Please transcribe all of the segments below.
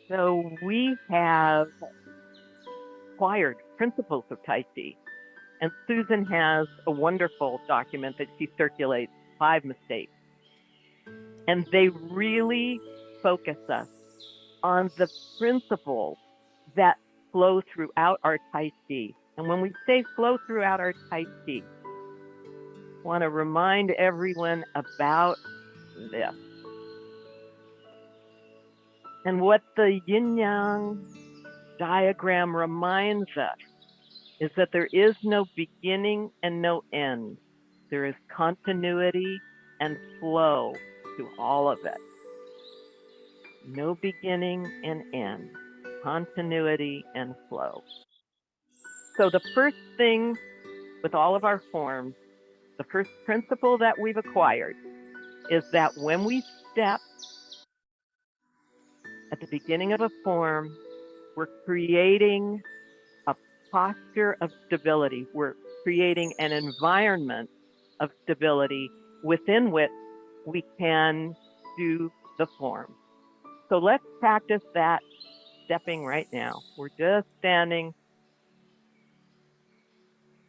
So we have acquired principles of Tai Chi, and Susan has a wonderful document that she circulates, 5 mistakes. And they really focus us on the principles that flow throughout our Tai Chi. And when we say flow throughout our Tai Chi, I want to remind everyone about this. And what the yin yang diagram reminds us is that there is no beginning and no end. There is continuity and flow to all of it. No beginning and end, continuity and flow. So the first thing with all of our forms, the first principle that we've acquired is that when we step at the beginning of a form, we're creating a posture of stability. We're creating an environment of stability within which we can do the form. So let's practice that stepping right now. We're just standing.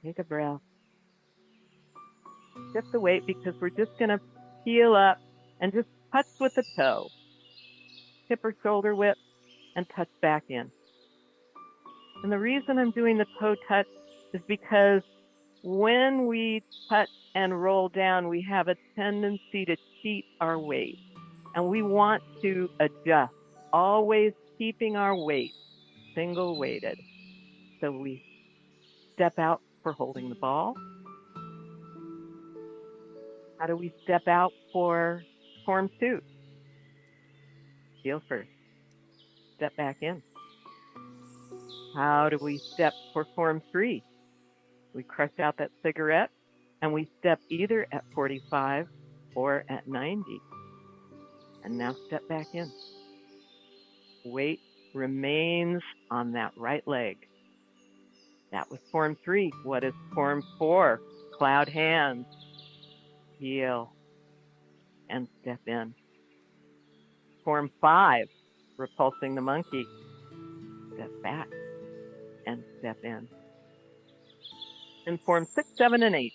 Take a breath. Shift the weight because we're just going to peel up and just touch with the toe. Hip or shoulder width and touch back in. And the reason I'm doing the toe touch is because when we touch and roll down, we have a tendency to cheat our weight. And we want to adjust, always keeping our weight single weighted. So we step out for holding the ball. How do we step out for form 2? Heel first. Step back in. How do we step for form 3? We crush out that cigarette and we step either at 45 or at 90. And now step back in. Weight remains on that right leg. That was form 3. What is form 4? Cloud hands. Heel and step in. Form 5, repulsing the monkey. Step back and step in. And form 6, 7, and 8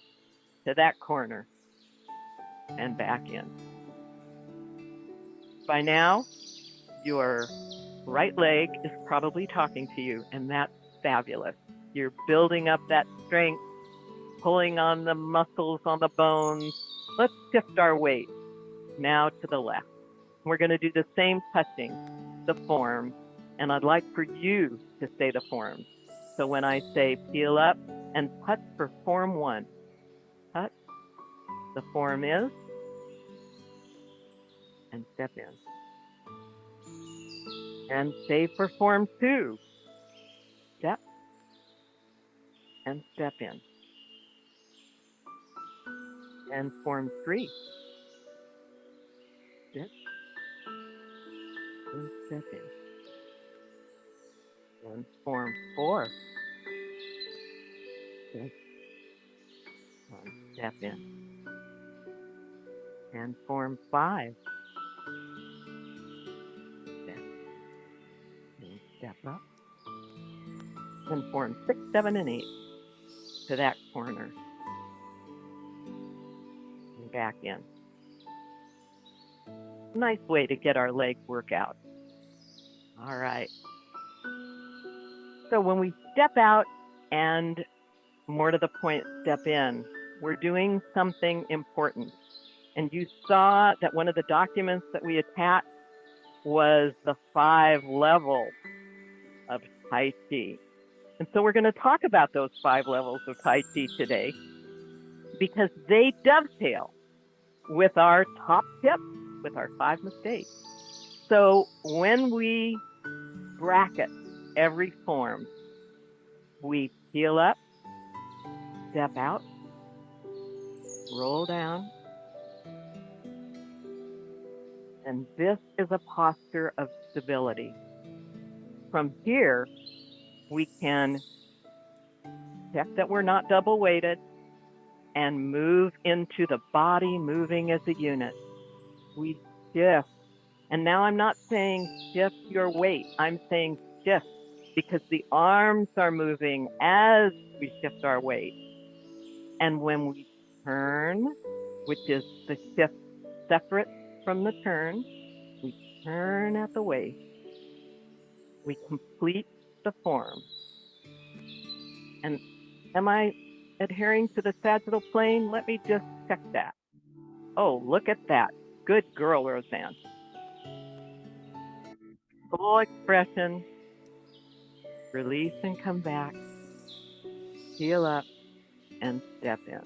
to that corner and back in. By now, your right leg is probably talking to you, and that's fabulous. You're building up that strength, pulling on the muscles on the bones. Let's shift our weight now to the left. We're going to do the same touching, the form, and I'd like for you to say the form. So when I say peel up and touch for form 1, touch, the form is, and step in. And say for form 2, step and step in. And form 3, step and step in. And form 4, step and step in. And form 5, step and step up. And form 6, 7, and 8 to that corner and back in. Nice way to get our leg workout. All right. So when we step out and, more to the point, step in, we're doing something important. And you saw that one of the documents that we attached was the 5 levels of Tai Chi. And so we're going to talk about those 5 levels of Tai Chi today because they dovetail with our top tip, with our 5 mistakes. So when we bracket every form, we peel up, step out, roll down, and this is a posture of stability. From here, we can check that we're not double weighted and move into the body moving as a unit. We shift And now I'm not saying shift your weight. I'm saying shift because the arms are moving as we shift our weight. And when we turn, which is the shift separate from the turn, we turn at the waist. We complete the form. And am I adhering to the sagittal plane? Let me just check that. Oh, look at that. Good girl, Roseanne. Full expression. Release and come back. Heel up and step in.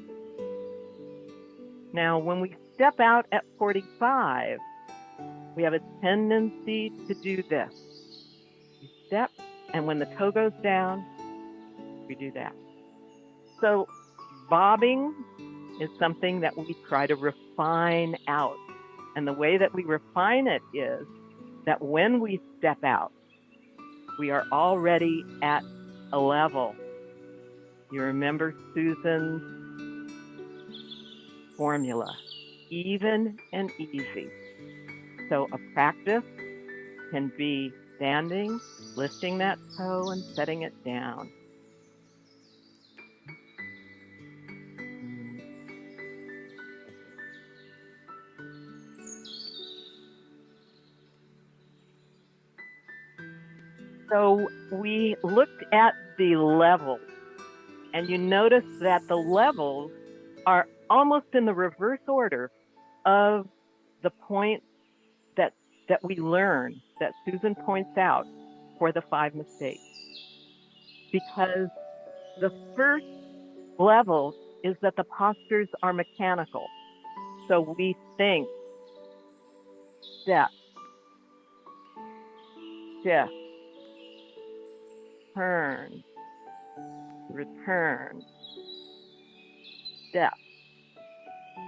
Now, when we step out at 45, we have a tendency to do this. We step, and when the toe goes down, we do that. So bobbing is something that we try to refine out. And the way that we refine it is that when we step out, we are already at a level. You remember Susan's formula, even and easy. So a practice can be standing, lifting that toe and setting it down. So we looked at the levels, and you notice that the levels are almost in the reverse order of the points that we learn, that Susan points out for the 5 mistakes. Because the first level is that the postures are mechanical. So we think, step, shift, turn, return, step,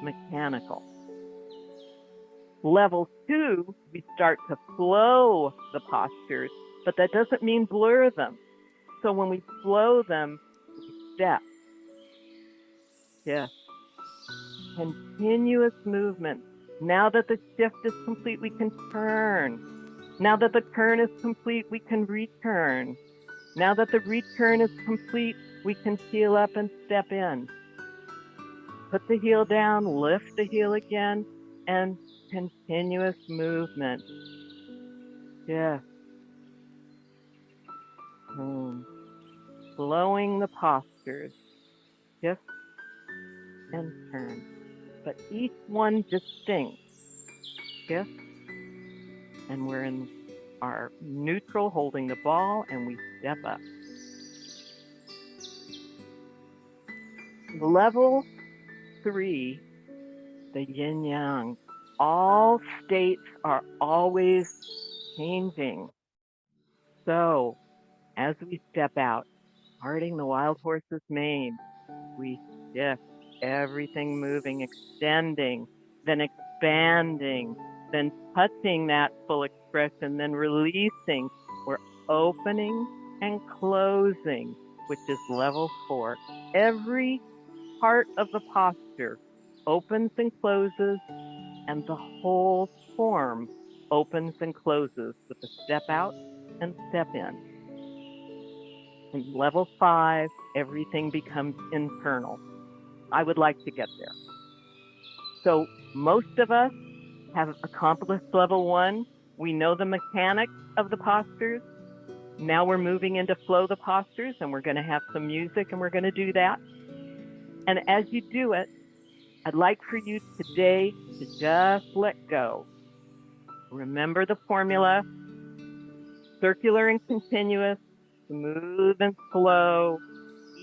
mechanical. Level 2, we start to flow the postures, but that doesn't mean blur them. So when we flow them, we step, shift, continuous movement. Now that the shift is complete, we can turn. Now that the turn is complete, we can return. Now that the return is complete, we can heel up and step in. Put the heel down, lift the heel again, and continuous movement. Shift. Flowing the postures. Shift and turn. But each one distinct. Shift, and we're in our neutral, holding the ball, and we step up. Level 3, the yin yang. All states are always changing. So as we step out, parting the wild horse's mane, we shift, everything moving, extending, then expanding, then touching that full expression, then releasing. We're opening and closing, which is level 4. Every part of the posture opens and closes, and the whole form opens and closes with a step out and step in. In level 5, everything becomes internal. I would like to get there. So most of us have accomplished level 1. We know the mechanics of the postures. Now we're moving into flow the postures, and we're going to have some music, and we're going to do that. And as you do it, I'd like for you today to just let go. Remember the formula, circular and continuous, smooth and slow,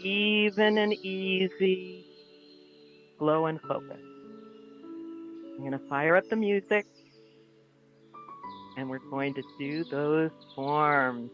even and easy, slow and focused. I'm going to fire up the music, and we're going to do those forms.